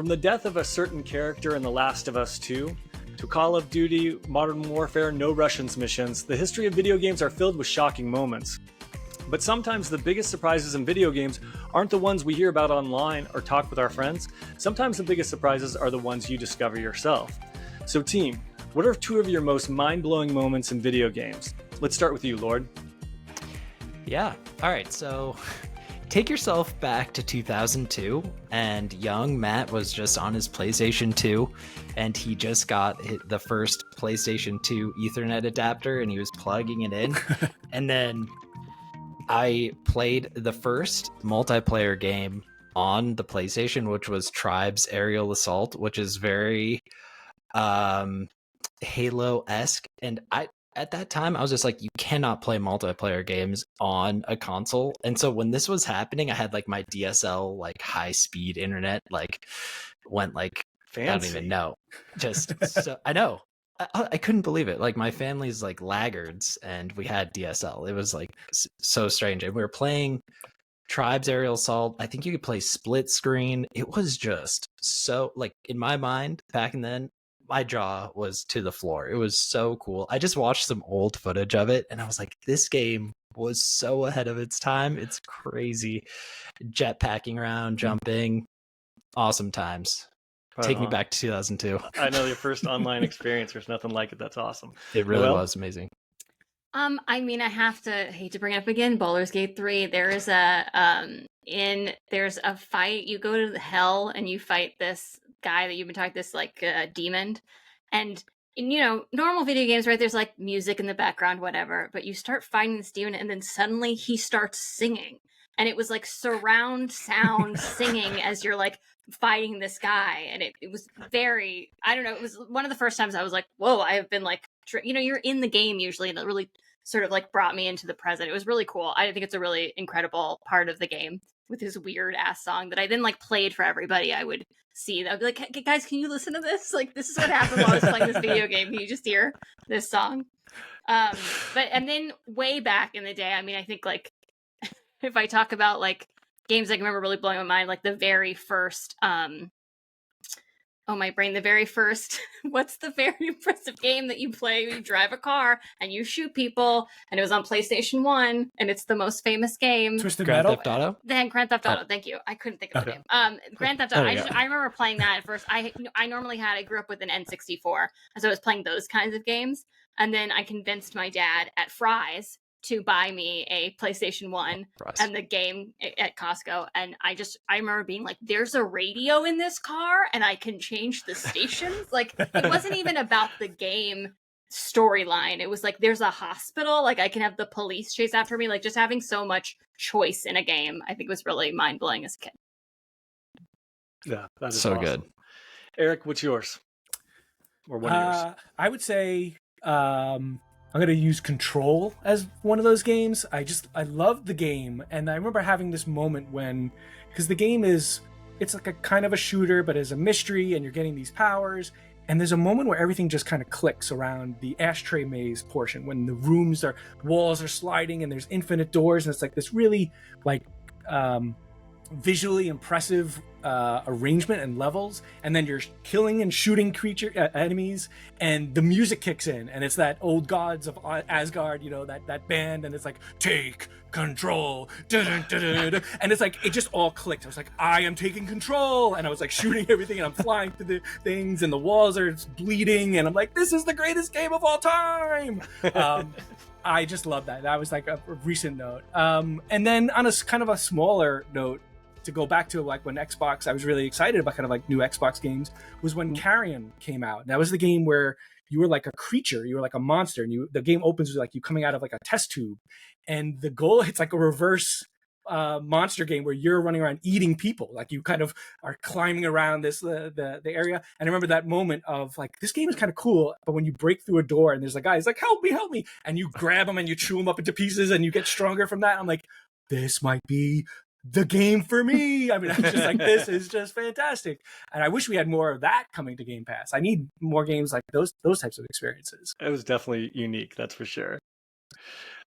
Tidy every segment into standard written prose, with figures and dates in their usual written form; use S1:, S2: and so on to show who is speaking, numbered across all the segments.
S1: From the death of a certain character in The Last of Us 2, to Call of Duty, Modern Warfare, No Russians missions, the history of video games are filled with shocking moments. But sometimes the biggest surprises in video games aren't the ones we hear about online or talk with our friends. Sometimes the biggest surprises are the ones you discover yourself. So team, what are two of your most mind-blowing moments in video games? Let's start with you, Lord.
S2: Yeah. All right. So take yourself back to 2002, and young Matt was just on his PlayStation 2, and he just got the first PlayStation 2 Ethernet adapter, and he was plugging it in. And then I played the first multiplayer game on the PlayStation, which was Tribes Aerial Assault, which is very Halo-esque. And at that time, I was just like, you cannot play multiplayer games on a console. And so when this was happening, I had like my DSL, like high speed internet, like went like, fancy. I don't even know. Just, so I know. I couldn't believe it. Like my family's like laggards and we had DSL. It was like so strange. And we were playing Tribes Aerial Assault. I think you could play split screen. It was just so, like, in my mind back then, my jaw was to the floor. It was so cool. I just watched some old footage of it and I was like, this game was so ahead of its time. It's crazy. Jetpacking around, jumping, awesome times. Take me back to 2002.
S1: I know your first online experience. There's nothing like it. That's awesome.
S2: It really was amazing.
S3: I mean, I hate to bring it up again. Baldur's Gate 3. There's a fight. You go to hell and you fight this guy that you've been talking, this like demon, and you know, normal video games, right? There's like music in the background, whatever. But you start fighting this demon, and then suddenly he starts singing, and it was like surround sound singing as you're like fighting this guy, and it was very, I don't know, it was one of the first times I was like, whoa, I have been like, you know, you're in the game usually, and it really sort of like brought me into the present. It was really cool. I think it's a really incredible part of the game with his weird ass song that I then like played for everybody I would see. I'd be like, hey, guys, can you listen to this? Like, this is what happened while I was playing this video game. Can you just hear this song? And then way back in the day, I mean, I think like if I talk about like games I can remember really blowing my mind, like the very first, the very first, what's the very impressive game that you play? You drive a car and you shoot people, and it was on PlayStation 1, and it's the most famous game.
S4: Twisted
S2: Grand
S4: Metal?
S2: Theft Auto?
S3: Then Grand Theft Auto, thank you. I couldn't think of the name. Grand Theft Auto, I remember playing that at first. I grew up with an N64, and so I was playing those kinds of games, and then I convinced my dad at Fry's to buy me a PlayStation 1 and the game at Costco. And I remember being like, there's a radio in this car and I can change the stations. Like, it wasn't even about the game storyline. It was like, there's a hospital, like I can have the police chase after me. Like, just having so much choice in a game, I think was really mind-blowing as a kid.
S1: Yeah, that's
S2: so
S1: awesome.
S2: Good.
S1: Eric, what's yours? Or one of yours?
S4: I would say I'm going to use Control as one of those games. I love the game. And I remember having this moment when, because the game it's like a kind of a shooter, but it's a mystery and you're getting these powers. And there's a moment where everything just kind of clicks around the ashtray maze portion when the walls are sliding and there's infinite doors. And it's like this really like visually impressive arrangement and levels, and then you're killing and shooting enemies, and the music kicks in, and it's that old gods of Asgard, you know, that band, and it's like, take control, and it's like, it just all clicked. I was like, I am taking control, and I was like shooting everything, and I'm flying through the things, and the walls are bleeding, and I'm like, this is the greatest game of all time. I just love that. That was like a recent note. And then on a kind of a smaller note, to go back to like when Xbox, I was really excited about kind of like new Xbox games, was when Carrion came out. That was the game where you were like a creature, you were like a monster, and the game opens with like you coming out of like a test tube, and the goal, it's like a reverse monster game where you're running around eating people, like you kind of are climbing around this the area. And I remember that moment of like, this game is kind of cool, but when you break through a door and there's a guy, he's like, help me, and you grab him and you chew him up into pieces and you get stronger from that. I'm like, this might be the game for me. I mean, I'm just like, this is just fantastic. And I wish we had more of that coming to Game Pass. I need more games like those types of experiences.
S1: It was definitely unique, that's for sure.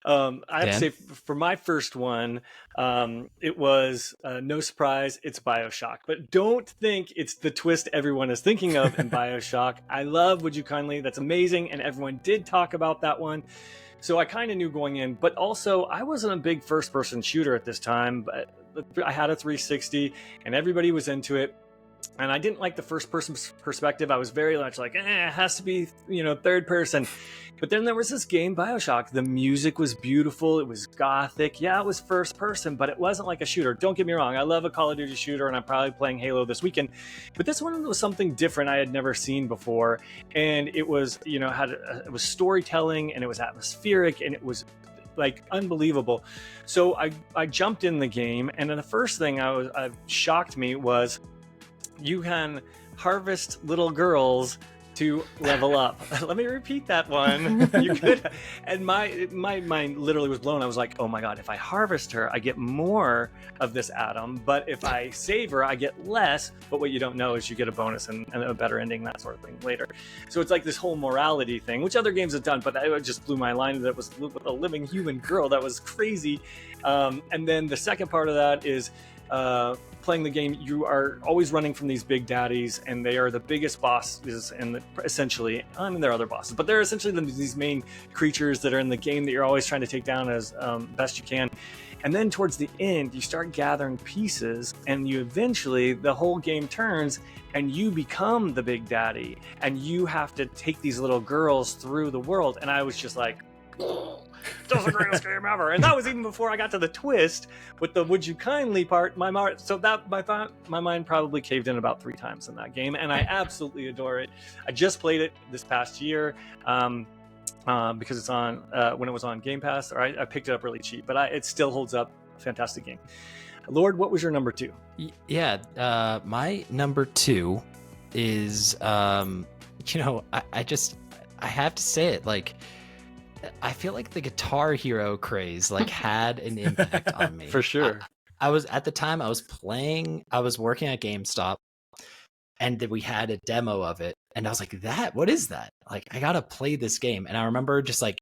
S1: I have to
S2: Dan?
S1: say, for my first one, it was no surprise, it's Bioshock. But don't think it's the twist everyone is thinking of in Bioshock. I love Would You Kindly, that's amazing, and everyone did talk about that one. So I kind of knew going in, but also I wasn't a big first-person shooter at this time, but I had a 360 and everybody was into it. And I didn't like the first person perspective. I was very much like, it has to be, third person. But then there was this game, Bioshock. The music was beautiful. It was gothic. Yeah, it was first person, but it wasn't like a shooter. Don't get me wrong. I love a Call of Duty shooter, and I'm probably playing Halo this weekend. But this one was something different I had never seen before. And it was, it was storytelling, and it was atmospheric, and it was like unbelievable. So I jumped in the game, and then the first thing I shocked me was you can harvest little girls to level up. Let me repeat that one. You could, and my mind literally was blown. I was like, oh my God, if I harvest her, I get more of this atom, but if I save her, I get less. But what you don't know is you get a bonus and a better ending, that sort of thing later. So it's like this whole morality thing, which other games have done, but that just blew my line. That was a living human girl. That was crazy. And then the second part of that is playing the game, you are always running from these big daddies, and they are the biggest bosses, and essentially, I mean, there are other bosses, but they're essentially these main creatures that are in the game that you're always trying to take down as best you can. And then towards the end, you start gathering pieces, and you eventually, the whole game turns, and you become the big daddy, and you have to take these little girls through the world. And I was just like, that was the greatest game ever. And that was even before I got to the twist with the Would You Kindly part. My mind probably caved in about 3 times in that game, and I absolutely adore it. I just played it this past year because it's on when it was on Game Pass, or I picked it up really cheap, but it still holds up. Fantastic game. Lord, what was your number 2?
S2: Yeah, my number 2 is I have to say it, like, I feel like the Guitar Hero craze had an impact on me.
S1: For sure.
S2: I was at the time I was working at GameStop, and we had a demo of it, and I was like, what is that? Like, I gotta play this game. And I remember just I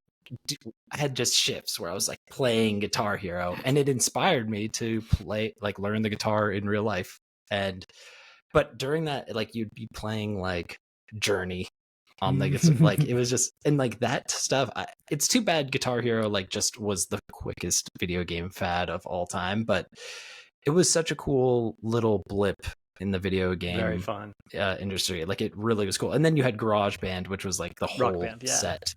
S2: had just shifts where I was like playing Guitar Hero, and it inspired me to learn the guitar in real life. But during that, you'd be playing Journey on it was just, and that stuff. It's too bad Guitar Hero just was the quickest video game fad of all time, but it was such a cool little blip in the video game
S1: very fun
S2: industry. It really was cool. And then you had GarageBand, which was the whole
S1: Band, yeah.
S2: set.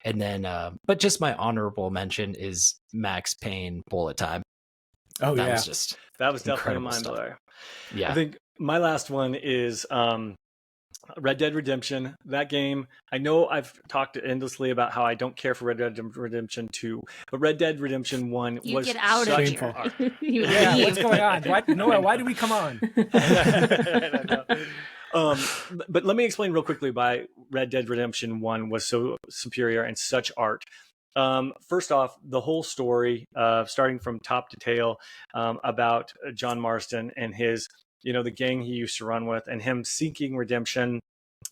S2: And then but just my honorable mention is Max Payne Bullet Time.
S4: Oh,
S2: that
S4: yeah,
S2: was just
S1: that was definitely a mind blower.
S2: Yeah,
S1: I think my last one is Red Dead Redemption. That game, I know I've talked endlessly about how I don't care for Red Dead Redemption 2, but Red Dead Redemption 1
S3: You
S1: was
S3: get out of
S1: such
S3: here.
S1: art.
S3: Yeah,
S4: what's going on? Why did we come on?
S1: But let me explain real quickly why Red Dead Redemption 1 was so superior and such art. First off, the whole story, starting from top to tail, about John Marston and his, the gang he used to run with, and him seeking redemption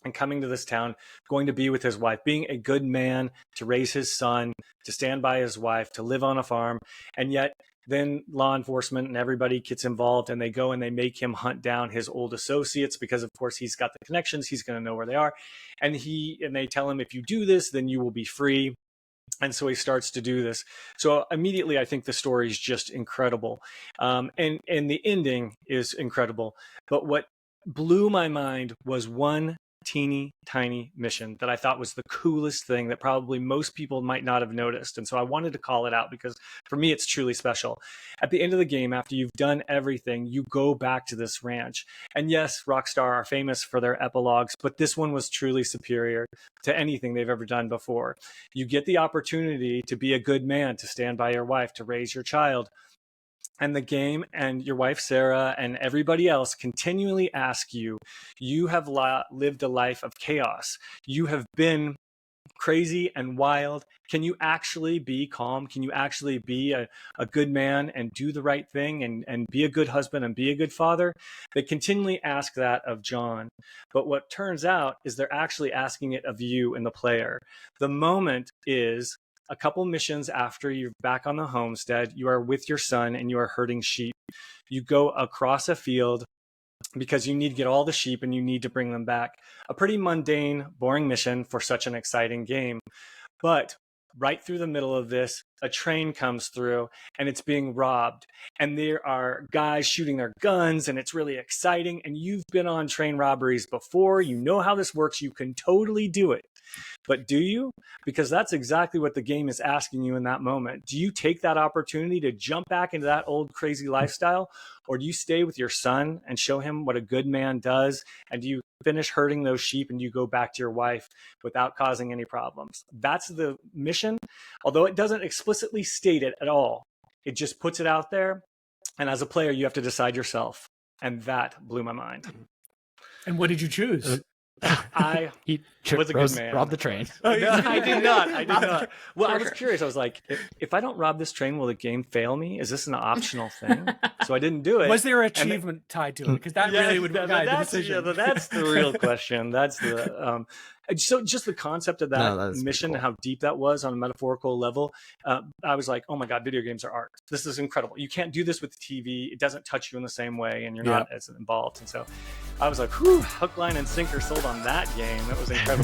S1: and coming to this town, going to be with his wife, being a good man, to raise his son, to stand by his wife, to live on a farm. And yet then law enforcement and everybody gets involved, and they go and they make him hunt down his old associates, because of course he's got the connections, he's going to know where they are. And they tell him, if you do this, then you will be free. And so he starts to do this. So immediately, I think the story is just incredible. And the ending is incredible. But what blew my mind was one teeny tiny mission that I thought was the coolest thing that probably most people might not have noticed. And so I wanted to call it out, because for me, it's truly special. At the end of the game, after you've done everything, you go back to this ranch. And yes, Rockstar are famous for their epilogues, but this one was truly superior to anything they've ever done before. You get the opportunity to be a good man, to stand by your wife, to raise your child. And the game and your wife, Sarah, and everybody else continually ask you, you have lived a life of chaos. You have been crazy and wild. Can you actually be calm? Can you actually be a good man and do the right thing and be a good husband and be a good father? They continually ask that of John. But what turns out is they're actually asking it of you and the player. The moment is a couple missions after you're back on the homestead, you are with your son and you are herding sheep. You go across a field because you need to get all the sheep and you need to bring them back. A pretty mundane, boring mission for such an exciting game. But right through the middle of this, a train comes through and it's being robbed. And there are guys shooting their guns and it's really exciting. And you've been on train robberies before. You know how this works. You can totally do it. But do you? Because that's exactly what the game is asking you in that moment. Do you take that opportunity to jump back into that old crazy lifestyle? Or do you stay with your son and show him what a good man does? And do you finish herding those sheep and you go back to your wife without causing any problems? That's the mission. Although it doesn't explicitly state it at all, it just puts it out there. And as a player, you have to decide yourself. And that blew my mind.
S4: And what did you choose?
S2: He
S1: was a good man.
S2: Robbed the train.
S1: No, I did not. I did not. Well, I was curious. I was like, if I don't rob this train, will the game fail me? Is this an optional thing? So I didn't do it.
S4: Was there an achievement tied to it? Because that really would guide the decision.
S1: Yeah, that's the real question. That's the so just the concept of that mission and how deep that was on a metaphorical level. I was like, oh my God, video games are art. This is incredible. You can't do this with TV. It doesn't touch you in the same way, and you're not as involved. And so I was like, whew, hook, line, and sinker sold on that game. That was incredible.